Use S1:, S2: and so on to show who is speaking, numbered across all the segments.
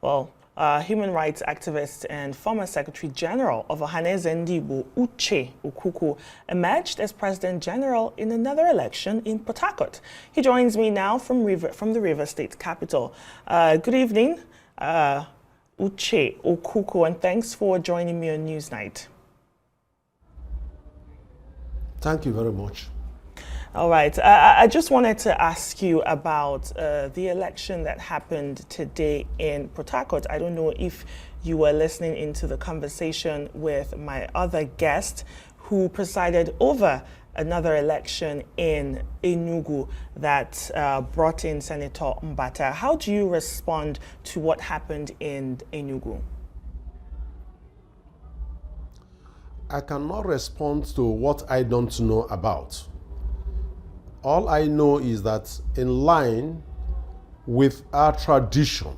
S1: Well, human rights activist and former Secretary General of Ohanaeze Ndigbo, Uche Okwukwu, emerged as President General in another election in Port Harcourt. He joins me now from the River State capital. Good evening, Uche Okwukwu, and thanks for joining me on Newsnight.
S2: Thank you very much.
S1: All right. I just wanted to ask you about the election that happened today in Port Harcourt. I don't know if you were listening into the conversation with my other guest who presided over another election in Enugu that brought in Senator Mbata. How do you respond to what happened in Enugu?
S2: I cannot respond to what I don't know about. All I know is that in line with our tradition,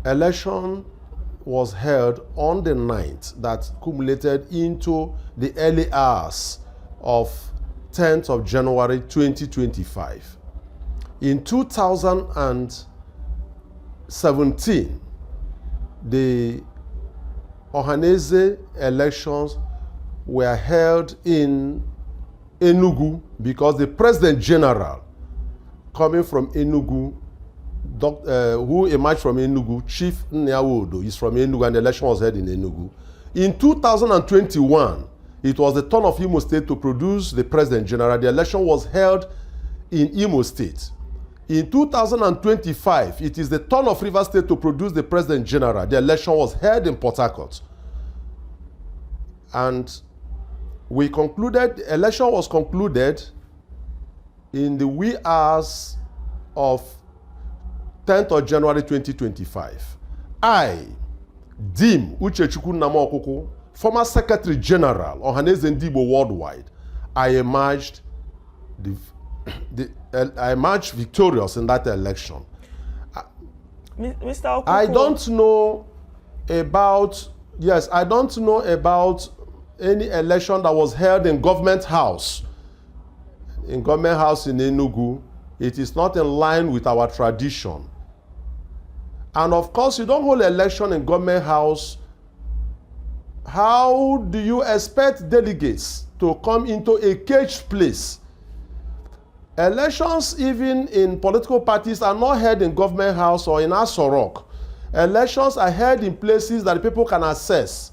S2: election was held on the 9th that culminated into the early hours of 10th of January 2025. In 2017, the Ohanaeze elections were held in Enugu because the President General coming from Enugu, who emerged from Enugu, Chief Nyawodo, is from Enugu, and the election was held in Enugu. In 2021, it was the turn of Imo State to produce the President General. The election was held in Imo State. In 2025, it is the turn of Rivers State to produce the President General. The election was held in Port Harcourt. And we concluded, the election was concluded in the wee hours of 10th of January 2025. I, Dim Uche Okwukwu, former Secretary General Ohanaeze Ndigbo worldwide, I emerged victorious in that election.
S1: Mr. Okwukwu,
S2: I don't know about, yes, I don't know about any election that was held in Government House. In Government House in Enugu, it is not in line with our tradition. And of course, you don't hold election in Government House. How do you expect delegates to come into a caged place? Elections, even in political parties, are not held in Government House or in Aso Rock. Elections are held in places that people can access.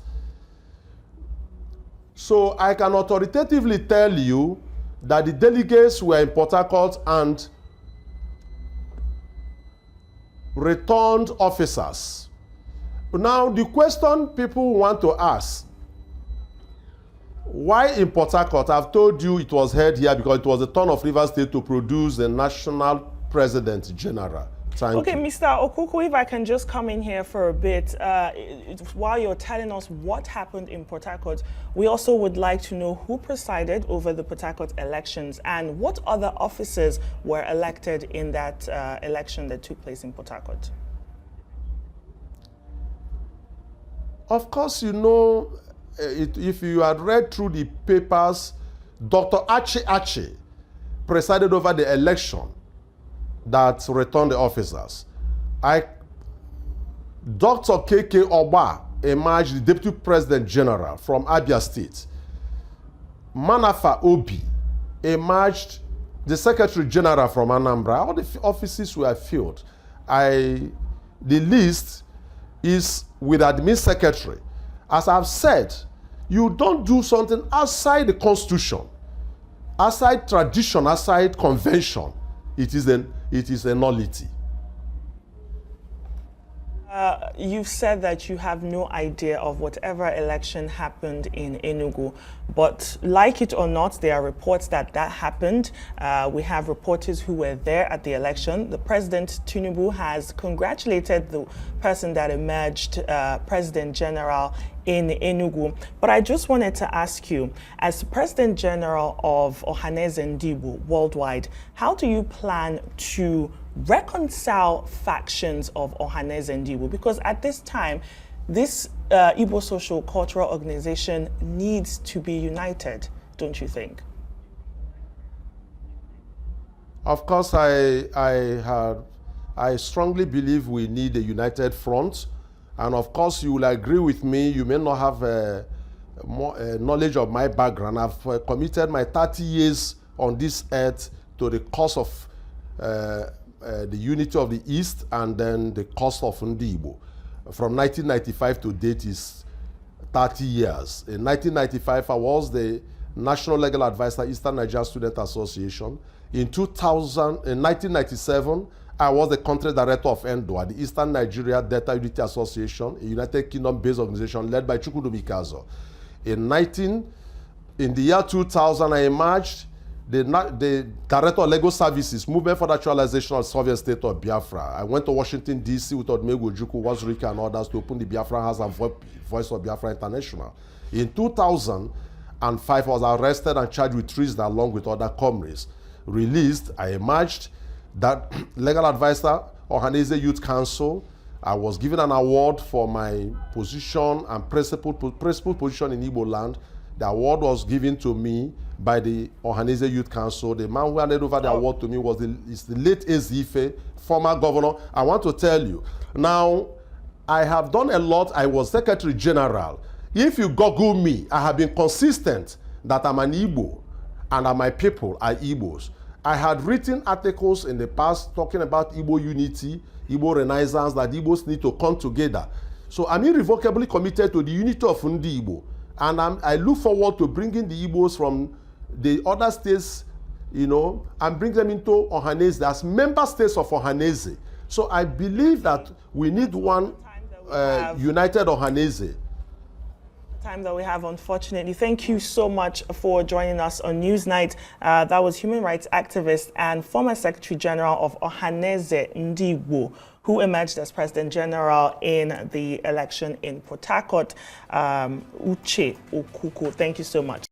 S2: So I can authoritatively tell you that the delegates were in Port Harcourt and returned officers. Now, the question people want to ask, why in Port Harcourt? I've told you it was held here because it was the turn of Rivers State to produce the National President General. Thank you.
S1: Mr. Okwukwu, if I can just come in here for a bit, while you're telling us what happened in Port Harcourt, we also would like to know who presided over the Port Harcourt elections and what other officers were elected in that election that took place in Port Harcourt.
S2: Of course, you know, if you had read through the papers, Dr. Ache presided over the election that returned the officers. Dr. K.K. Oba emerged the Deputy President General from Abia State. Manafa Obi emerged the Secretary General from Anambra. All the offices were filled. The list is with Admin Secretary. As I've said, you don't do something outside the Constitution, outside tradition, outside convention. It is a nullity.
S1: You've said that you have no idea of whatever election happened in Enugu, but like it or not, there are reports that happened. We have reporters who were there at the election. The President Tinubu has congratulated the person that emerged President General in Enugu. But I just wanted to ask you, as President General of Ohanaeze Ndigbo worldwide, how do you plan to reconcile factions of Ohanaeze Ndigbo? Because at this time, this Igbo social cultural organization needs to be united, don't you think?
S2: Of course, I I strongly believe we need a united front. And of course, you will agree with me, you may not have knowledge of my background. I've committed my 30 years on this earth to the cause of the unity of the East and then the cause of Ndigbo. From 1995 to date is 30 years. In 1995, I was the National Legal Advisor, Eastern Nigeria Student Association. In 1997, I was the country director of ENDOA, the Eastern Nigeria Data Unity Association, a United Kingdom-based organization led by Chukwudubikazo. In the year 2000, I emerged the Director of Legal Services, Movement for the Actualization of the Sovereign State of Biafra. I went to Washington, D.C. with Odumegwu Ojukwu, Wazirika, and others to open the Biafra House and Voice of Biafra International. In 2005, I was arrested and charged with treason along with other comrades. Released, I emerged that legal advisor, Ohanaeze Youth Council. I was given an award for my position and principal position in Igbo land. The award was given to me by the Ohanaeze Youth Council. The man who handed over the award to me was the late Ezife, former governor. I want to tell you, now, I have done a lot. I was Secretary General. If you Google me, I have been consistent that I'm an Igbo and that my people are Igbos. I had written articles in the past talking about Igbo unity, Igbo renaissance, that Igbos need to come together. So I'm irrevocably committed to the unity of Ndigbo. And I look forward to bringing the Igbos from the other states, you know, and bring them into Ohanaeze as member states of Ohanaeze. So I believe that we need one united Ohanaeze.
S1: Time that we have, unfortunately. Thank you so much for joining us on Newsnight. That was human rights activist and former Secretary General of Ohanaeze Ndigbo, who emerged as President General in the election in Port Harcourt, Uche Okwukwu. Thank you so much.